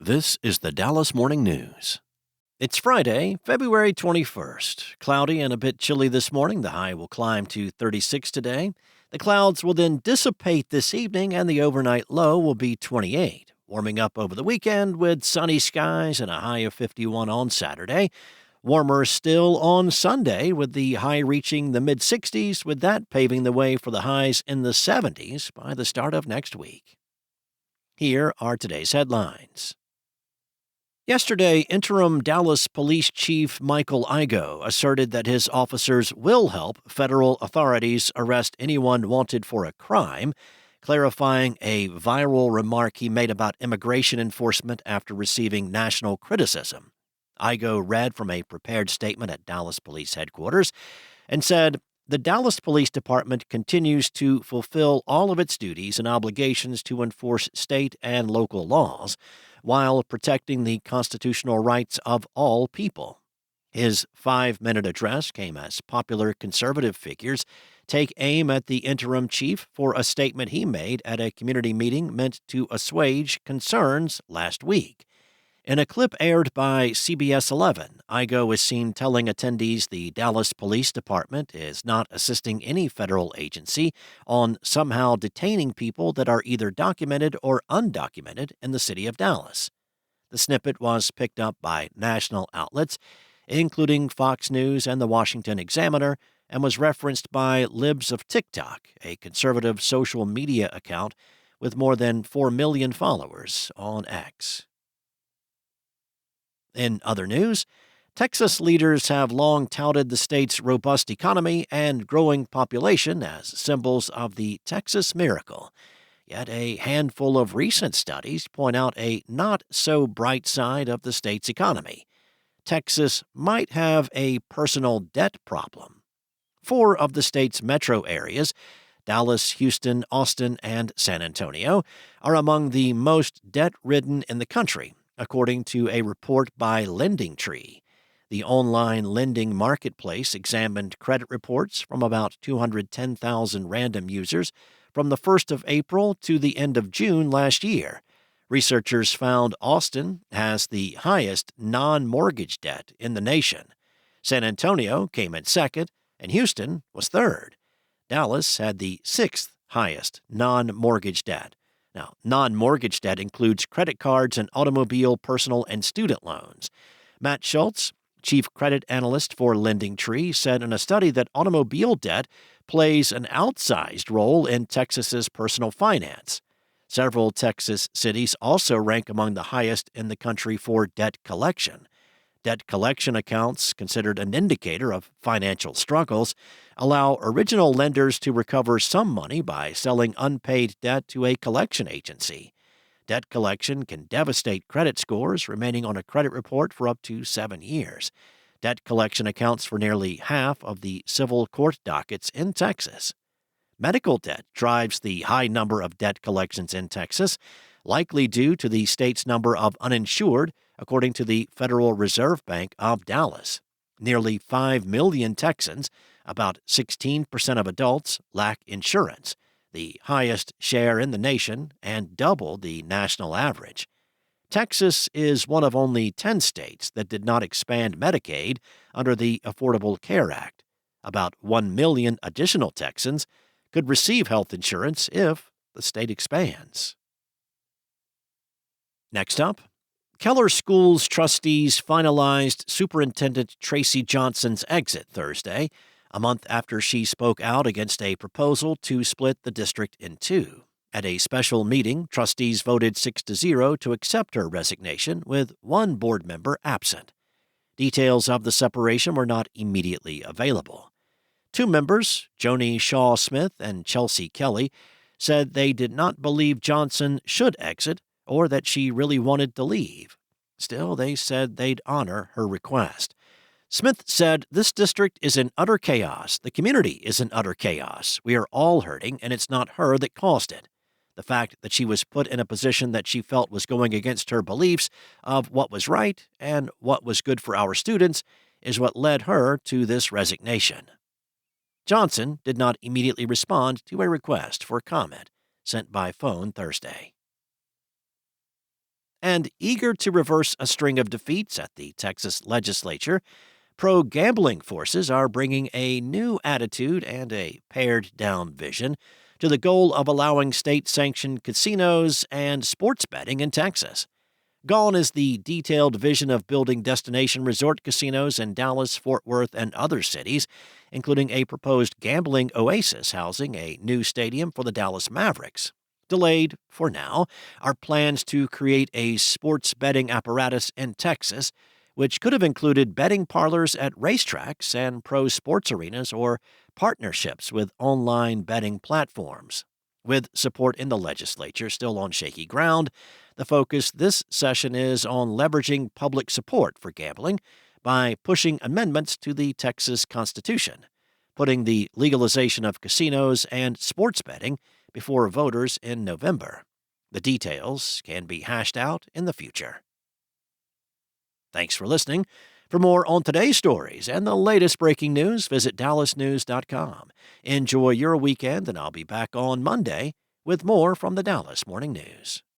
This is the Dallas Morning News. It's Friday, February 21st. Cloudy and a bit chilly this morning. The high will climb to 36 today. The clouds will then dissipate this evening, and the overnight low will be 28. Warming up over the weekend with sunny skies and a high of 51 on Saturday. Warmer still on Sunday, with the high reaching the mid-60s, with that paving the way for the highs in the 70s by the start of next week. Here are today's headlines. Yesterday, Interim Dallas Police Chief Michael Igo asserted that his officers will help federal authorities arrest anyone wanted for a crime, clarifying a viral remark he made about immigration enforcement after receiving national criticism. Igo read from a prepared statement at Dallas Police Headquarters and said, "The Dallas Police Department continues to fulfill all of its duties and obligations to enforce state and local laws while protecting the constitutional rights of all people." His 5-minute address came as popular conservative figures take aim at the interim chief for a statement he made at a community meeting meant to assuage concerns last week. In a clip aired by CBS 11, Igo is seen telling attendees the Dallas Police Department is not assisting any federal agency on somehow detaining people that are either documented or undocumented in the city of Dallas. The snippet was picked up by national outlets, including Fox News and the Washington Examiner, and was referenced by Libs of TikTok, a conservative social media account with more than 4 million followers on X. In other news, Texas leaders have long touted the state's robust economy and growing population as symbols of the Texas miracle. Yet a handful of recent studies point out a not-so-bright side of the state's economy. Texas might have a personal debt problem. 4 of the state's metro areas, Dallas, Houston, Austin, and San Antonio, are among the most debt-ridden in the country, according to a report by LendingTree. The online lending marketplace examined credit reports from about 210,000 random users from the 1st of April to the end of June last year. Researchers found Austin has the highest non-mortgage debt in the nation. San Antonio came in second, and Houston was third. Dallas had the 6th highest non-mortgage debt. Now, non-mortgage debt includes credit cards and automobile, personal, and student loans. Matt Schultz, chief credit analyst for LendingTree, said in a study that automobile debt plays an outsized role in Texas's personal finance. Several Texas cities also rank among the highest in the country for debt collection. Debt collection accounts, considered an indicator of financial struggles, allow original lenders to recover some money by selling unpaid debt to a collection agency. Debt collection can devastate credit scores, remaining on a credit report for up to 7 years. Debt collection accounts for nearly half of the civil court dockets in Texas. Medical debt drives the high number of debt collections in Texas, likely due to the state's number of uninsured, according to the Federal Reserve Bank of Dallas. Nearly 5 million Texans, about 16% of adults, lack insurance, the highest share in the nation and double the national average. Texas is one of only 10 states that did not expand Medicaid under the Affordable Care Act. About 1 million additional Texans could receive health insurance if the state expands. Next up, Keller Schools trustees finalized Superintendent Tracy Johnson's exit Thursday, a month after she spoke out against a proposal to split the district in 2. At a special meeting, trustees voted 6-0 to accept her resignation, with 1 board member absent. Details of the separation were not immediately available. 2 members, Joni Shaw-Smith and Chelsea Kelly, said they did not believe Johnson should exit or that she really wanted to leave. Still, they said they'd honor her request. Smith said, "This district is in utter chaos. The community is in utter chaos. We are all hurting, and it's not her that caused it. The fact that she was put in a position that she felt was going against her beliefs of what was right and what was good for our students is what led her to this resignation." Johnson did not immediately respond to a request for comment sent by phone Thursday. And eager to reverse a string of defeats at the Texas Legislature, pro-gambling forces are bringing a new attitude and a pared-down vision to the goal of allowing state-sanctioned casinos and sports betting in Texas. Gone is the detailed vision of building destination resort casinos in Dallas, Fort Worth, and other cities, including a proposed gambling oasis housing a new stadium for the Dallas Mavericks. Delayed, for now, are plans to create a sports betting apparatus in Texas, which could have included betting parlors at racetracks and pro sports arenas or partnerships with online betting platforms. With support in the legislature still on shaky ground, the focus this session is on leveraging public support for gambling by pushing amendments to the Texas Constitution, putting the legalization of casinos and sports betting before voters in November. The details can be hashed out in the future. Thanks for listening. For more on today's stories and the latest breaking news, visit dallasnews.com. Enjoy your weekend, and I'll be back on Monday with more from the Dallas Morning News.